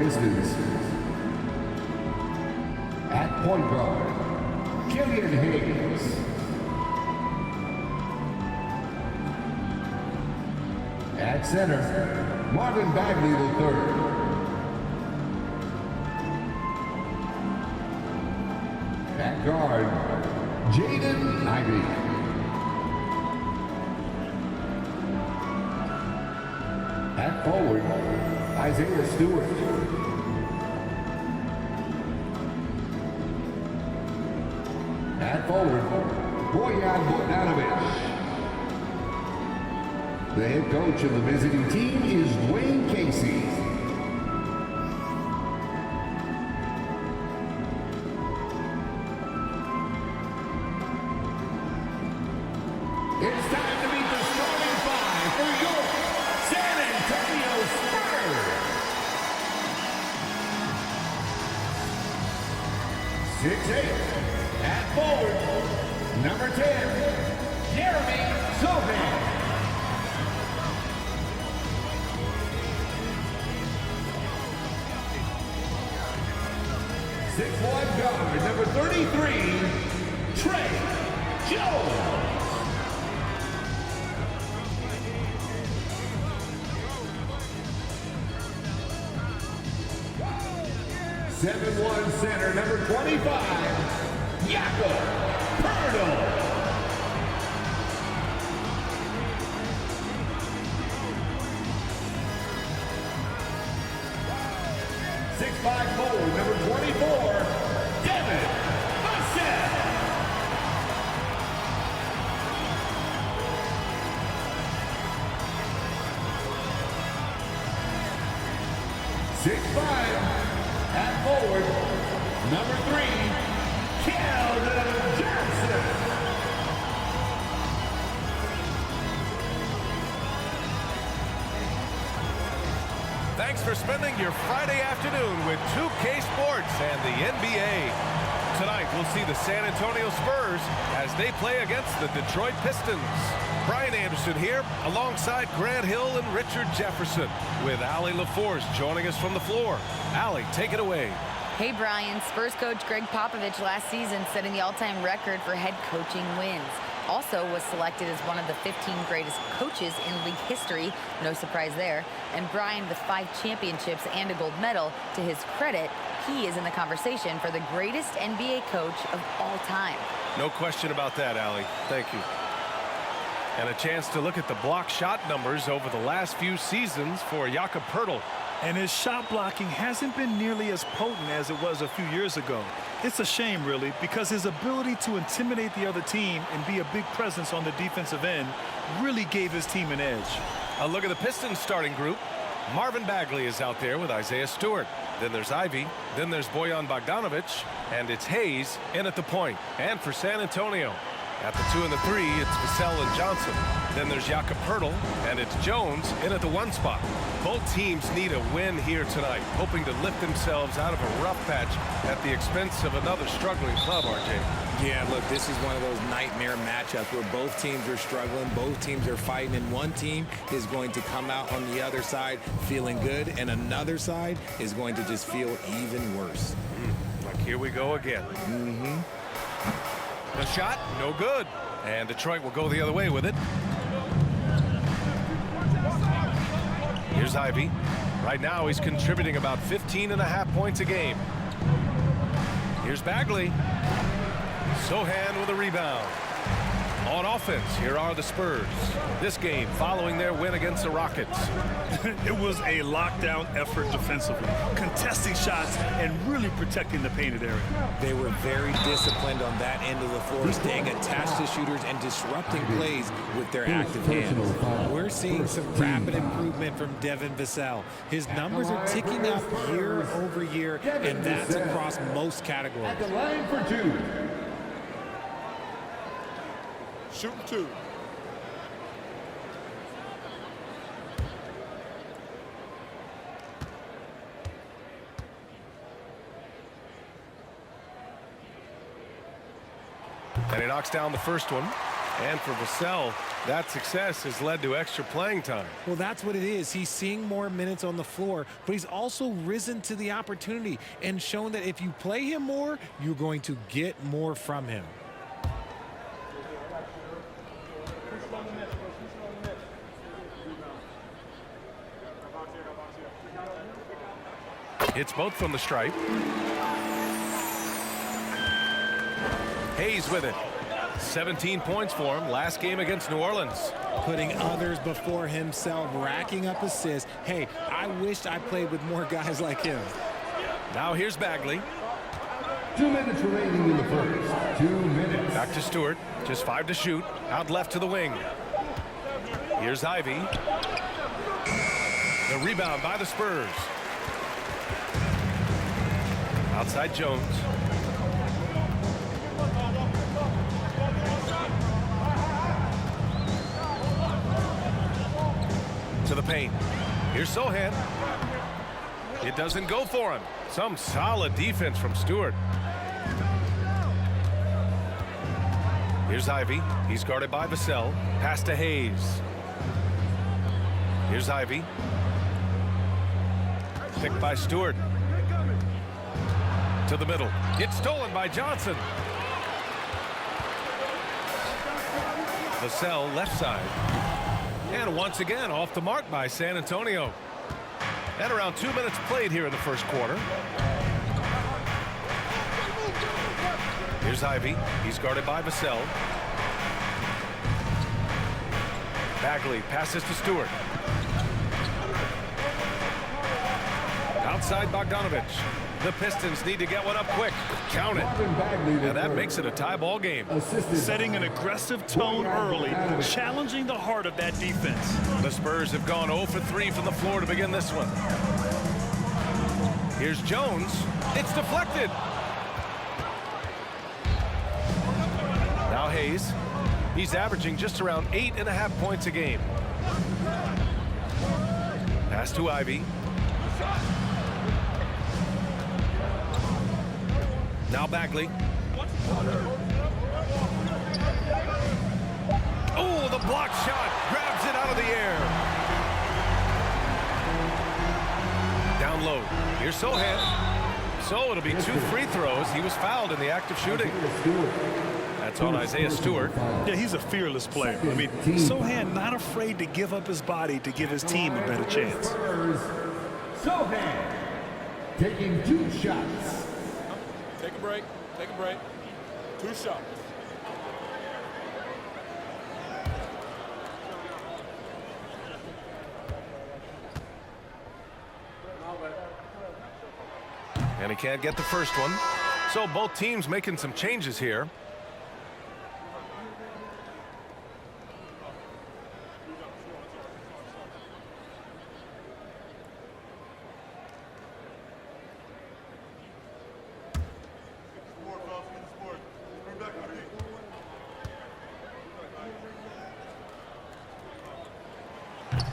Pistons. At point guard, Killian Hayes. At center, Marvin Bagley III. At guard, Jaden Ivey. At forward, Isaiah Stewart. At forward, Bojan Bogdanovic. The head coach of the visiting team is Dwayne Casey. It's time to meet the starting five for your San Antonio Spurs. 6'8", at forward, number 10, Jeremy Sohan. 6'1" guard, number 33, Trey Jones. 7'1" center, number 25, Jakob Poeltl. 6'5" forward, number 24, Devin Vassell. 6'5", at forward, number 3, Keldon Johnson. Thanks for spending your Friday afternoon with 2K Sports and the NBA. Tonight, we'll see the San Antonio Spurs as they play against the Detroit Pistons. Brian Anderson here, alongside Grant Hill and Richard Jefferson, with Allie LaForce joining us from the floor. Allie, take it away. Hey, Brian. Spurs coach Greg Popovich last season setting the all-time record for head coaching wins. Also was selected as one of the 15 greatest coaches in league history. No surprise there. And Brian, with 5 championships and a gold medal, to his credit, he is in the conversation for the greatest NBA coach of all time. No question about that, Allie. Thank you. And a chance to look at the block shot numbers over the last few seasons for Jakob Poeltl. And his shot blocking hasn't been nearly as potent as it was a few years ago. It's a shame, really, because his ability to intimidate the other team and be a big presence on the defensive end really gave his team an edge. A look at the Pistons starting group. Marvin Bagley is out there with Isaiah Stewart. Then there's Ivy. Then there's Bojan Bogdanovic. And it's Hayes in at the point. And for San Antonio, at the 2 and the 3, it's Vassell and Johnson. Then there's Jakob Poeltl, and it's Jones in at the 1 spot. Both teams need a win here tonight, hoping to lift themselves out of a rough patch at the expense of another struggling club, RJ. Yeah, look, this is one of those nightmare matchups where both teams are struggling, both teams are fighting, and one team is going to come out on the other side feeling good, and another side is going to just feel even worse. Like here we go again. The shot, no good. And Detroit will go the other way with it. Here's Ivy. Right now he's contributing about 15.5 points a game. Here's Bagley. Sohan with a rebound. On offense, here are the Spurs. This game following their win against the Rockets. It was a lockdown effort defensively, contesting shots and really protecting the painted area. They were very disciplined on that end of the floor, staying attached to shooters and disrupting plays with their active hands. We're seeing some rapid improvement from Devin Vassell. His numbers are ticking up year over year, and that's across most categories. At the line for 2. Shooting 2. And he knocks down the first one. And for Vassell, that success has led to extra playing time. Well, that's what it is. He's seeing more minutes on the floor, but he's also risen to the opportunity and shown that if you play him more, you're going to get more from him. Hits both from the stripe. Hayes with it. 17 points for him last game against New Orleans. Putting others before himself, racking up assists. Hey, I wished I played with more guys like him. Now here's Bagley. 2 minutes remaining in the first. 2 minutes. Back to Stewart. Just 5 to shoot. Out left to the wing. Here's Ivy. The rebound by the Spurs. Outside Jones. To the paint. Here's Sohan. It doesn't go for him. Some solid defense from Stewart. Here's Ivy. He's guarded by Vassell. Pass to Hayes. Here's Ivy. Picked by Stewart. To the middle. It's stolen by Johnson. Vassell left side. And once again off the mark by San Antonio. And around 2 minutes played here in the first quarter. Here's Ivy. He's guarded by Vassell. Bagley passes to Stewart. Outside Bogdanovich. The Pistons need to get one up quick. Count it. And that makes it a tie ball game. Setting an aggressive tone early, challenging the heart of that defense. The Spurs have gone 0 for 3 from the floor to begin this one. Here's Jones. It's deflected. Now Hayes. He's averaging just around 8.5 points a game. Pass to Ivy. Now Bagley. Oh, the block shot. Grabs it out of the air. Down low. Here's Sohan. So it'll be 2 free throws. He was fouled in the act of shooting. That's on Isaiah Stewart. Yeah, he's a fearless player. I mean, Sohan not afraid to give up his body to give his team a better chance. Sohan taking 2 shots. Take a break. Take a break. 2 shots. And he can't get the first one. So both teams making some changes here.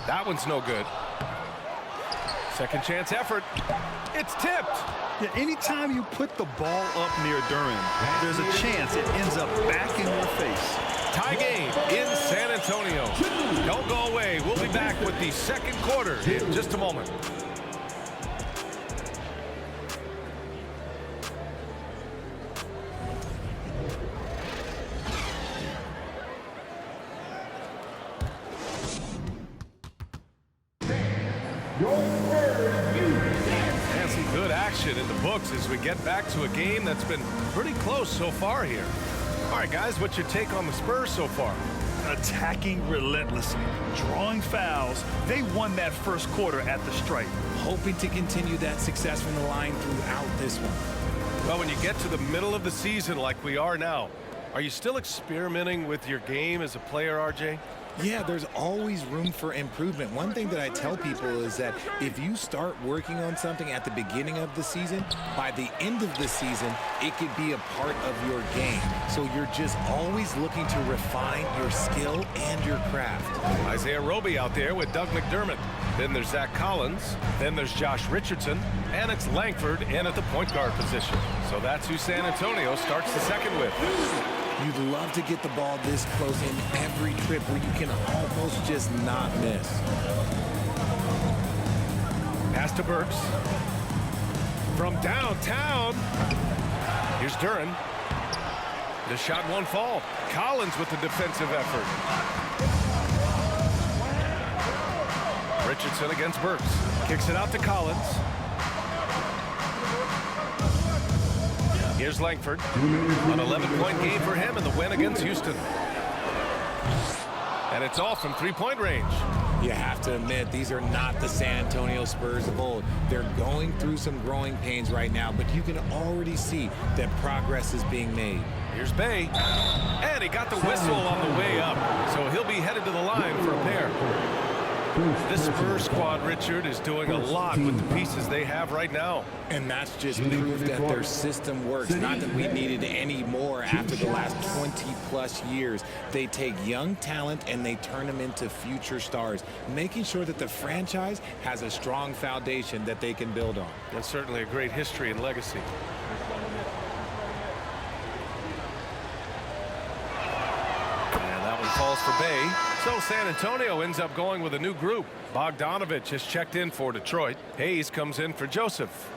That one's no good. Second chance effort. It's tipped. Yeah, anytime you put the ball up near Duran, there's a chance it ends up back in your face. Tie game in San Antonio. Don't go away. We'll be back with the second quarter in just a moment. And some good action in the books as we get back to a game that's been pretty close so far here. All right, guys, what's your take on the Spurs so far? Attacking relentlessly, drawing fouls. They won that first quarter at the stripe. Hoping to continue that success from the line throughout this one. Well, when you get to the middle of the season like we are now, are you still experimenting with your game as a player, RJ? Yeah, there's always room for improvement. One thing that I tell people is that if you start working on something at the beginning of the season, by the end of the season, it could be a part of your game. So you're just always looking to refine your skill and your craft. Isaiah Roby out there with Doug McDermott. Then there's Zach Collins. Then there's Josh Richardson. And it's Langford in at the point guard position. So that's who San Antonio starts the second with. You'd love to get the ball this close in every trip where you can almost just not miss. Pass to Burks. From downtown. Here's Duran. The shot won't fall. Collins with the defensive effort. Richardson against Burks. Kicks it out to Collins. Here's Langford. An 11-point game for him in the win against Houston. And it's off from three-point range. You have to admit, these are not the San Antonio Spurs of old. They're going through some growing pains right now, but you can already see that progress is being made. Here's Bay. And he got the whistle on the way up. So he'll be headed to the line for a pair. This Spurs squad, Richard, is doing a lot with the pieces they have right now. And that's just proof that their system works. Not that we needed any more after the last 20-plus years. They take young talent and they turn them into future stars, making sure that the franchise has a strong foundation that they can build on. That's certainly a great history and legacy. And that one falls for Bay. So San Antonio ends up going with a new group. Bogdanovich has checked in for Detroit. Hayes comes in for Joseph.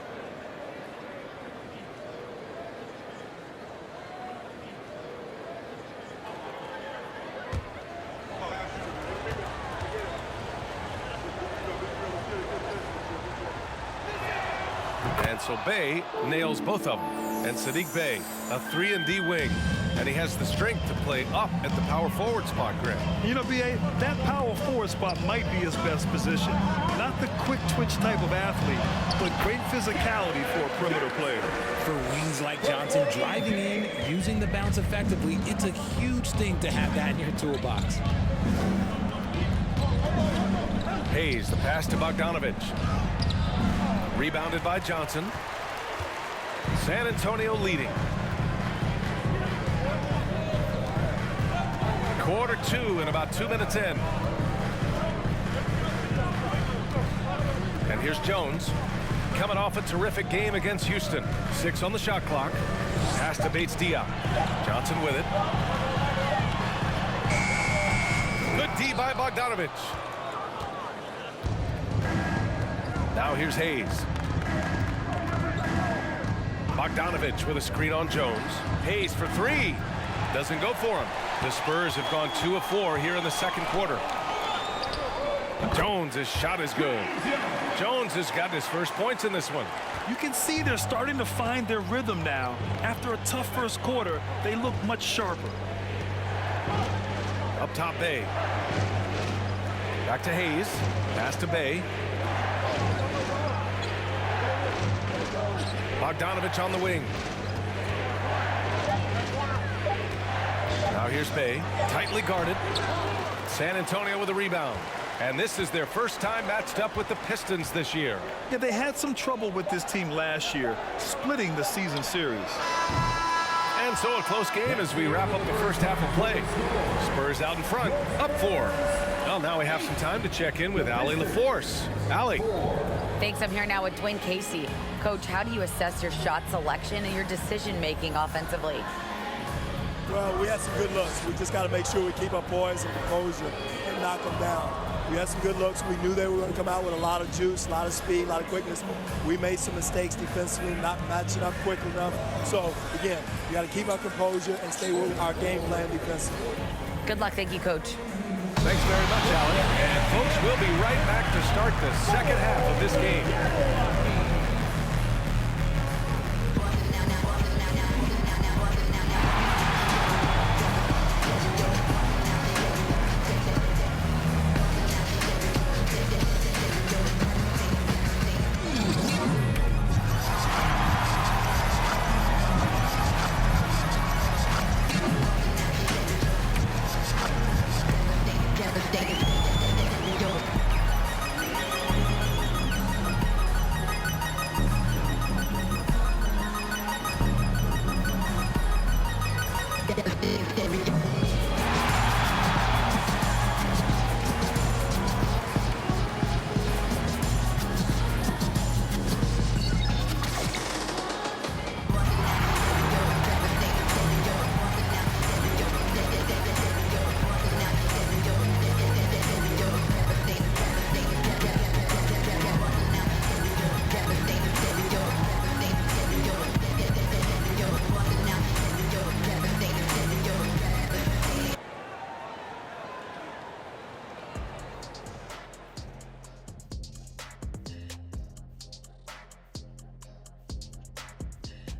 And so Bay nails both of them. And Sadiq Bey, a 3-and-D wing. And he has the strength to play up at the power forward spot, Greg. You know, B.A., that power forward spot might be his best position. Not the quick twitch type of athlete, but great physicality for a perimeter player. For wings like Johnson, driving in, using the bounce effectively, it's a huge thing to have that in your toolbox. Hayes, the pass to Bogdanovich. Rebounded by Johnson. San Antonio leading. Quarter two and about 2 minutes in. And here's Jones. Coming off a terrific game against Houston. 6 on the shot clock. Pass to Bates-Diop. Johnson with it. Good D by Bogdanovich. Now here's Hayes. Bogdanovich with a screen on Jones. Hayes for 3. Doesn't go for him. The Spurs have gone 2 of 4 here in the second quarter. Jones' shot is good. Jones has got his first points in this one. You can see they're starting to find their rhythm now. After a tough first quarter, they look much sharper. Up top, Bay. Back to Hayes. Pass to Bay. Bogdanovich on the wing. Now here's Bay, tightly guarded. San Antonio with a rebound. And this is their first time matched up with the Pistons this year. Yeah, they had some trouble with this team last year, splitting the season series. And so a close game as we wrap up the first half of play. Spurs out in front, up 4. Well, now we have some time to check in with Allie LaForce. Allie. Thanks. I'm here now with Dwayne Casey. Coach, how do you assess your shot selection and your decision-making offensively? Well, we had some good looks. We just got to make sure we keep our poise and composure and knock them down. We had some good looks. We knew they were going to come out with a lot of juice, a lot of speed, a lot of quickness. We made some mistakes defensively, not matching up quick enough. So, again, we got to keep our composure and stay with our game plan defensively. Good luck. Thank you, Coach. Thanks very much, Allie. And folks, we'll be right back to start the second half of this game.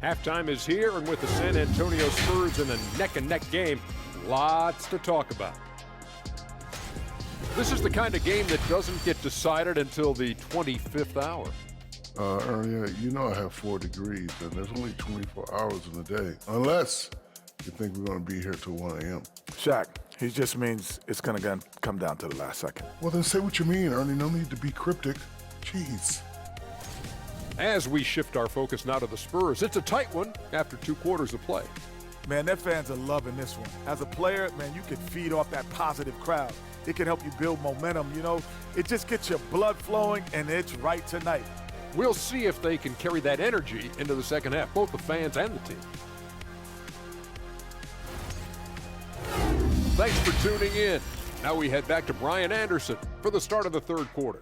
Halftime is here, and with the San Antonio Spurs in a neck-and-neck game, lots to talk about. This is the kind of game that doesn't get decided until the 25th hour. Ernie, you know I have 4 degrees, and there's only 24 hours in a day, unless you think we're going to be here till 1 a.m. Shaq, he just means it's going to come down to the last second. Well, then say what you mean, Ernie. No need to be cryptic. Jeez. As we shift our focus now to the Spurs, it's a tight one after 2 quarters of play. Man, their fans are loving this one. As a player, man, you can feed off that positive crowd. It can help you build momentum, you know. It just gets your blood flowing, and it's right tonight. We'll see if they can carry that energy into the second half, both the fans and the team. Thanks for tuning in. Now we head back to Brian Anderson for the start of the third quarter.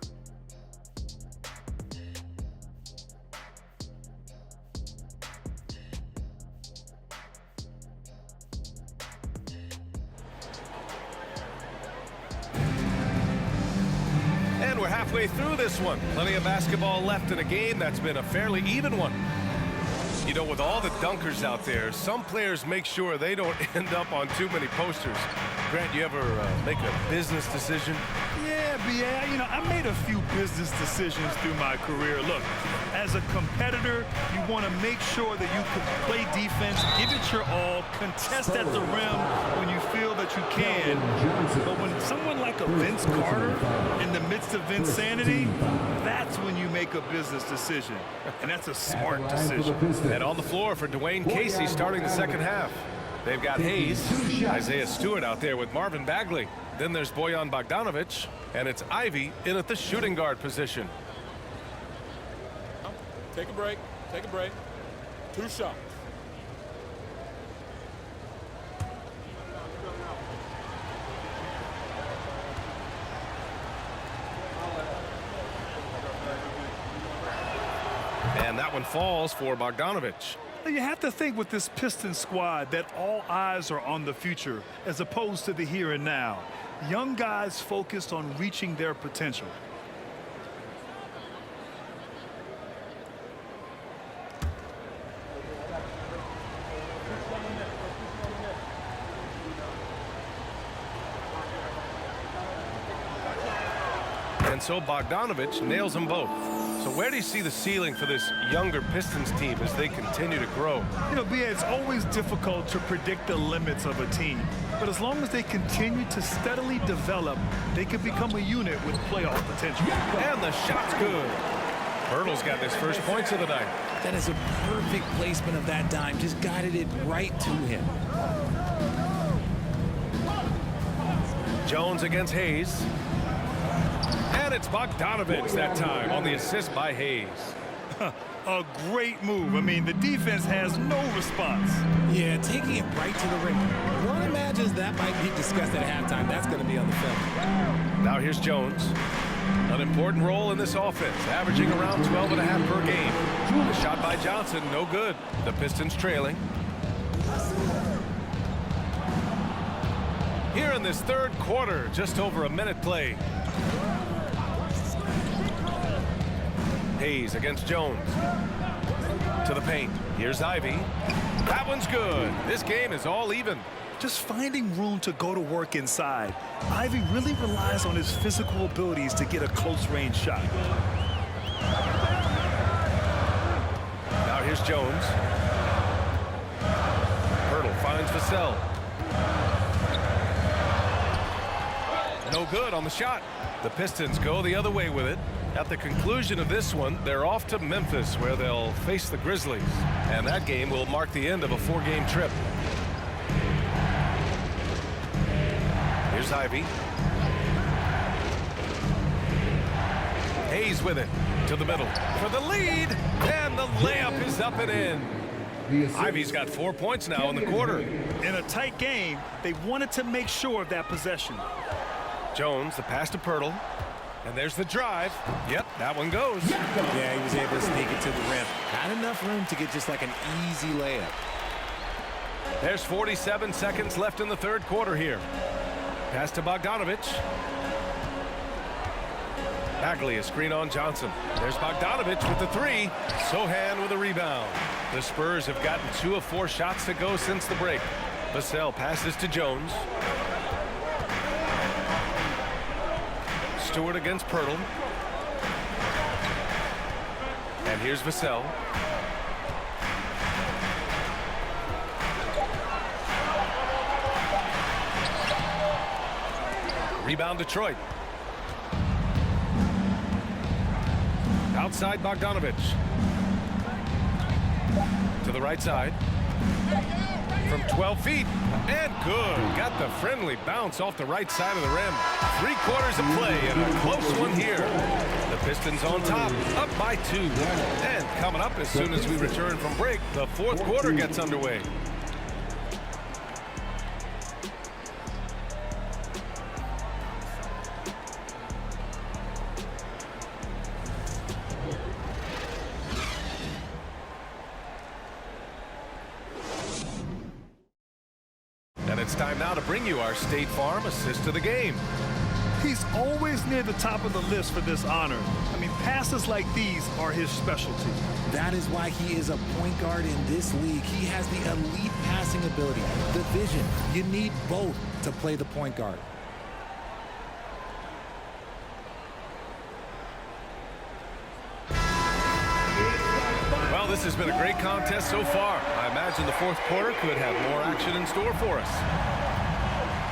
And we're halfway through this one. Plenty of basketball left in a game that's been a fairly even one. You know, with all the dunkers out there, some players make sure they don't end up on too many posters. Grant, you ever make a business decision? Yeah, B.A., you know, I made a few business decisions through my career. Look, as a competitor, you want to make sure that you can play defense, give it your all, contest at the rim when you feel that you can. But when someone like a Vince Carter in the midst of insanity, that's when you make a business decision. And that's a smart decision. And on the floor for Dwayne Casey starting the second half. They've got Hayes, Isaiah Stewart out there with Marvin Bagley. Then there's Bojan Bogdanovic, and it's Ivy in at the shooting guard position. Take a break. Take a break. 2 shots. And that one falls for Bogdanovic. You have to think with this Pistons squad that all eyes are on the future as opposed to the here and now. Young guys focused on reaching their potential. And so Bogdanovic nails them both. So where do you see the ceiling for this younger Pistons team as they continue to grow? You know, B.A., it's always difficult to predict the limits of a team. But as long as they continue to steadily develop, they can become a unit with playoff potential. And the shot's good. Hurdle's got his first points of the night. That is a perfect placement of that dime. Just guided it right to him. Jones against Hayes. And it's Bogdanovic that time on the assist by Hayes. A great move. I mean, the defense has no response. Yeah, taking it right to the rim. One imagines that might be discussed at halftime. That's going to be on the film. Now here's Jones. An important role in this offense, averaging around 12.5 per game. The shot by Johnson, no good. The Pistons trailing. Here in this third quarter, just over a minute played. Hayes against Jones. To the paint. Here's Ivy. That one's good. This game is all even. Just finding room to go to work inside. Ivy really relies on his physical abilities to get a close-range shot. Now here's Jones. Hurdle finds Vassell. No good on the shot. The Pistons go the other way with it. At the conclusion of this one, they're off to Memphis, where they'll face the Grizzlies. And that game will mark the end of a 4-game trip. Here's Ivy. Hayes with it to the middle for the lead, and the layup is up and in. Ivy's got 4 points now in the quarter. In a tight game, they wanted to make sure of that possession. Jones, the pass to Pirtle. And there's the drive. Yep, that one goes. Yeah, he was able to sneak it to the rim. Had enough room to get just like an easy layup. There's 47 seconds left in the third quarter here. Pass to Bogdanovic. Bagley, a screen on Johnson. There's Bogdanovich with the three. Sohan with a rebound. The Spurs have gotten 2 of 4 shots to go since the break. Vassell passes to Jones. Stewart against Pirtle. And here's Vassell. Rebound Detroit. Outside Bogdanovich. To the right side. From 12 feet. And good. Got the friendly bounce off the right side of the rim. 3/4 of play and a close one here. The Pistons on top, up by 2. And coming up as soon as we return from break, the 4th quarter gets underway. It's time now to bring you our State Farm assist of the game. He's always near the top of the list for this honor. I mean, passes like these are his specialty. That is why he is a point guard in this league. He has the elite passing ability, the vision. You need both to play the point guard. Well, this has been a great contest so far. I imagine the 4th quarter could have more action in store for us.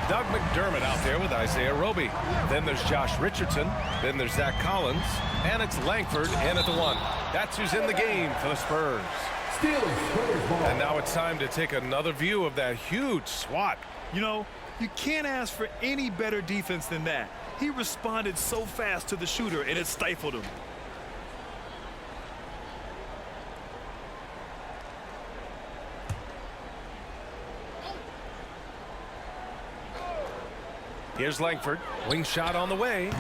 Doug McDermott out there with Isaiah Roby. Then there's Josh Richardson. Then there's Zach Collins. And it's Langford in at the 1. That's who's in the game for the Spurs. And now it's time to take another view of that huge swat. You know, you can't ask for any better defense than that. He responded so fast to the shooter, and it stifled him. Here's Langford. Wing shot on the way.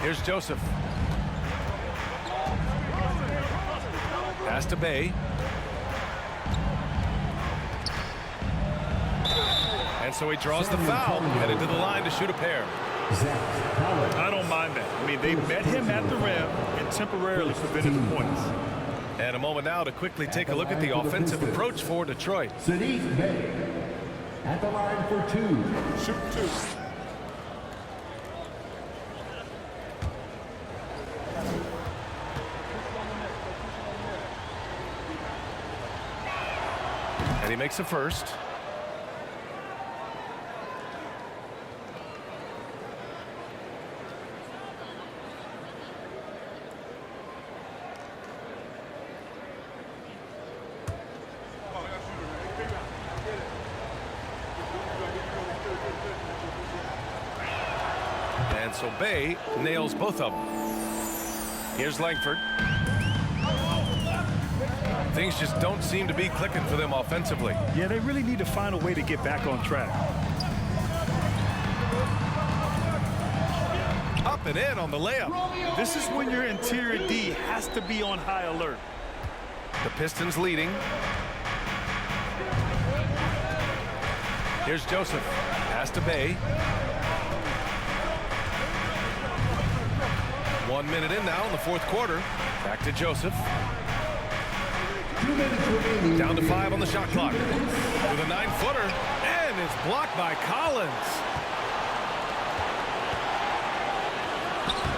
Here's Joseph. Pass to Bay. And so he draws the foul, headed to the line to shoot a pair. I don't mind that. I mean, they met him at the rim and temporarily prevented the points. And a moment now to quickly take a look at the offensive approach for Detroit. Sadiq Bey at the line for 2. Shoot 2. And he makes the first. And so Bay nails both of them. Here's Langford. Things just don't seem to be clicking for them offensively. Yeah, they really need to find a way to get back on track. Up and in on the layup. This is when your interior D has to be on high alert. The Pistons leading. Here's Joseph. Pass to Bay. 1 minute in now in the 4th quarter. Back to Joseph. 2 minutes remaining. Down to 5 on the shot clock. With a 9-footer. And it's blocked by Collins.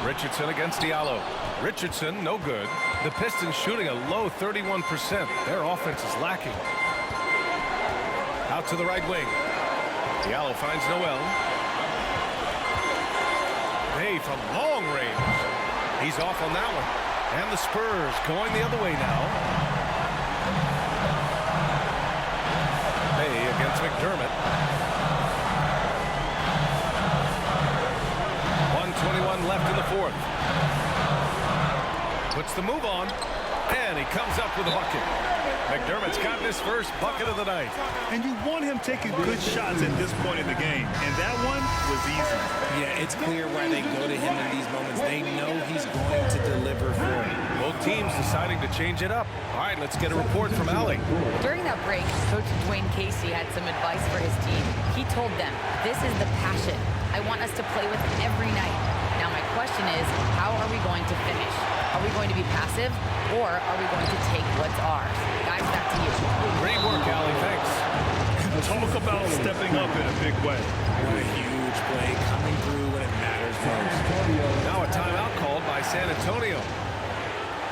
Richardson against Diallo. Richardson, no good. The Pistons shooting a low 31%. Their offense is lacking. Out to the right wing. Diallo finds Noel. Bay from long range. He's off on that one. And the Spurs going the other way now. Bay against McDermott. 1:21 left in the 4th. Puts the move on. And he comes up with a bucket. McDermott's gotten his first bucket of the night. And you want him taking good shots at this point in the game. And that one was easy. Yeah, it's clear why they go to him in these moments. They know he's going to deliver for them. Both teams deciding to change it up. All right, let's get a report from Allie. During that break, Coach Dwayne Casey had some advice for his team. He told them, this is the passion. I want us to play with him every night. Now my question is, how are we going to finish? Are we going to be passive, or are we going to take what's ours? Guys, back to you. Great work, Allie. Thanks. Talk about stepping up in a big way. What a huge play coming through when it matters most. Now a timeout called by San Antonio.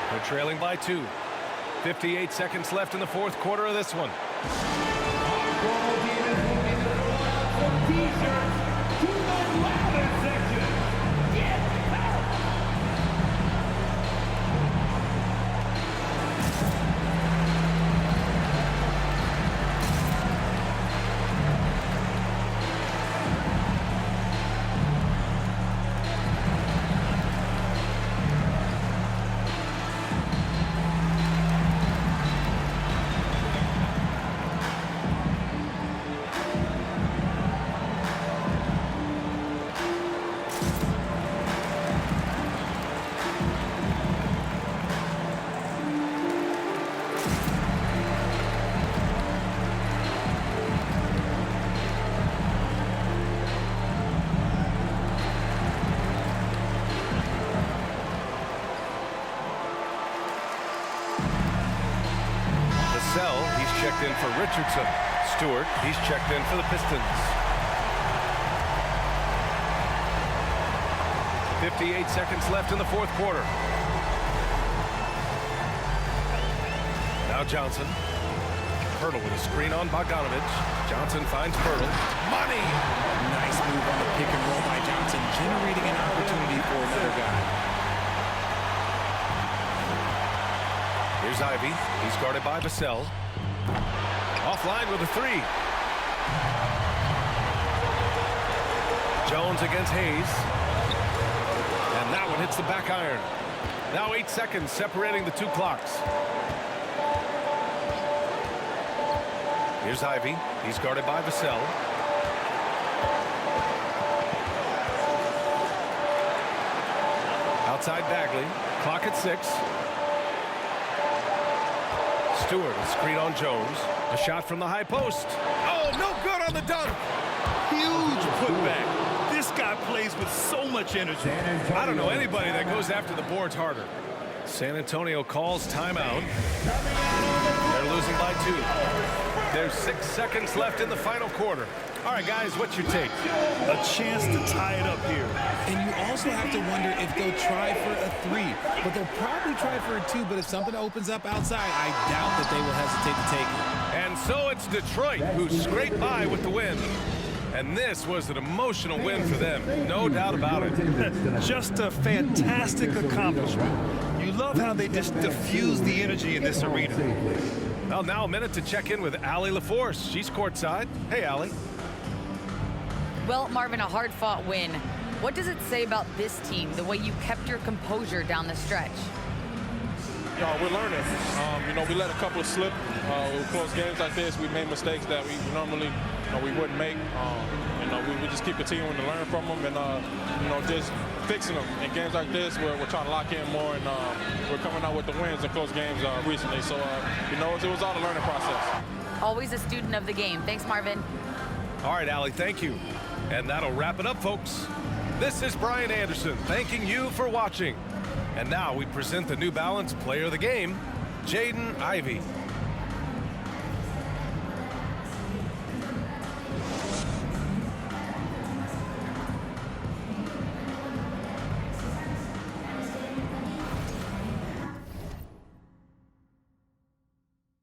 They're trailing by 2. 58 seconds left in the fourth quarter of this one. He's checked in for Richardson. Stewart, he's checked in for the Pistons. 58 seconds left in the fourth quarter. Now Johnson. Pirtle with a screen on Bogdanovich. Johnson finds Pirtle. Money! Nice move on the pick and roll by Johnson, generating an opportunity for another guy. Here's Ivy. He's guarded by Vassell. Offline with a 3. Jones against Hayes. And that one hits the back iron. Now 8 seconds separating the two clocks. Here's Ivy. He's guarded by Vassell. Outside Bagley. Clock at 6. Stewart, a screen on Jones. A shot from the high post. Oh, no good on the dunk. Huge putback. This guy plays with so much energy. I don't know anybody that goes after the boards harder. San Antonio calls timeout. They're losing by 2. There's 6 seconds left in the final quarter. All right, guys, what's your take? A chance to tie it up here. And you also have to wonder if they'll try for a 3. But they'll probably try for a 2. But if something opens up outside, I doubt that they will hesitate to take it. And so it's Detroit who scraped by with the win. And this was an emotional win for them. No doubt about it. Just a fantastic accomplishment. You love how they just diffuse the energy in this arena. Well, now a minute to check in with Allie LaForce. She's courtside. Hey, Allie. Well, Marvin, a hard-fought win. What does it say about this team, the way you kept your composure down the stretch? We're learning. We let a couple of slip. With close games like this, we made mistakes that we normally we wouldn't make. We just keep continuing to learn from them and, just fixing them. In games like this, we're trying to lock in more, and we're coming out with the wins in close games recently. So, it was all a learning process. Always a student of the game. Thanks, Marvin. All right, Allie, thank you. And that'll wrap it up, folks. This is Brian Anderson thanking you for watching. And now we present the New Balance Player of the Game, Jaden Ivey.